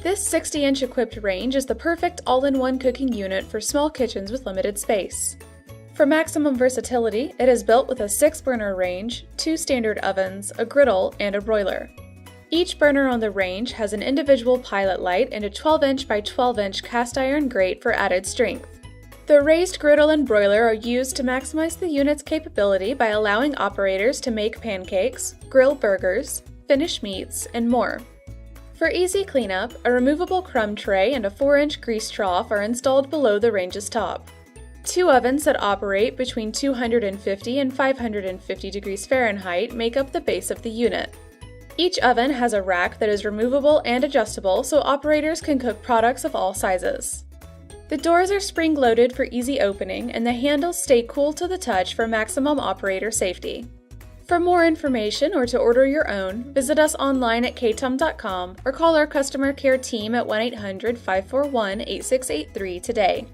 This 60-inch equipped range is the perfect all-in-one cooking unit for small kitchens with limited space. For maximum versatility, it is built with a 6-burner range, 2 standard ovens, a griddle, and a broiler. Each burner on the range has an individual pilot light and a 12-inch by 12-inch cast iron grate for added strength. The Raised Griddle and Broiler are used to maximize the unit's capability by allowing operators to make pancakes, grill burgers, finish meats, and more. For easy cleanup, a removable crumb tray and a 4-inch grease trough are installed below the range's top. 2 ovens that operate between 250 and 550 degrees Fahrenheit make up the base of the unit. Each oven has a rack that is removable and adjustable so operators can cook products of all sizes. The doors are spring-loaded for easy opening, and the handles stay cool to the touch for maximum operator safety. For more information or to order your own, visit us online at KaTom.com or call our customer care team at 1-800-541-8683 today.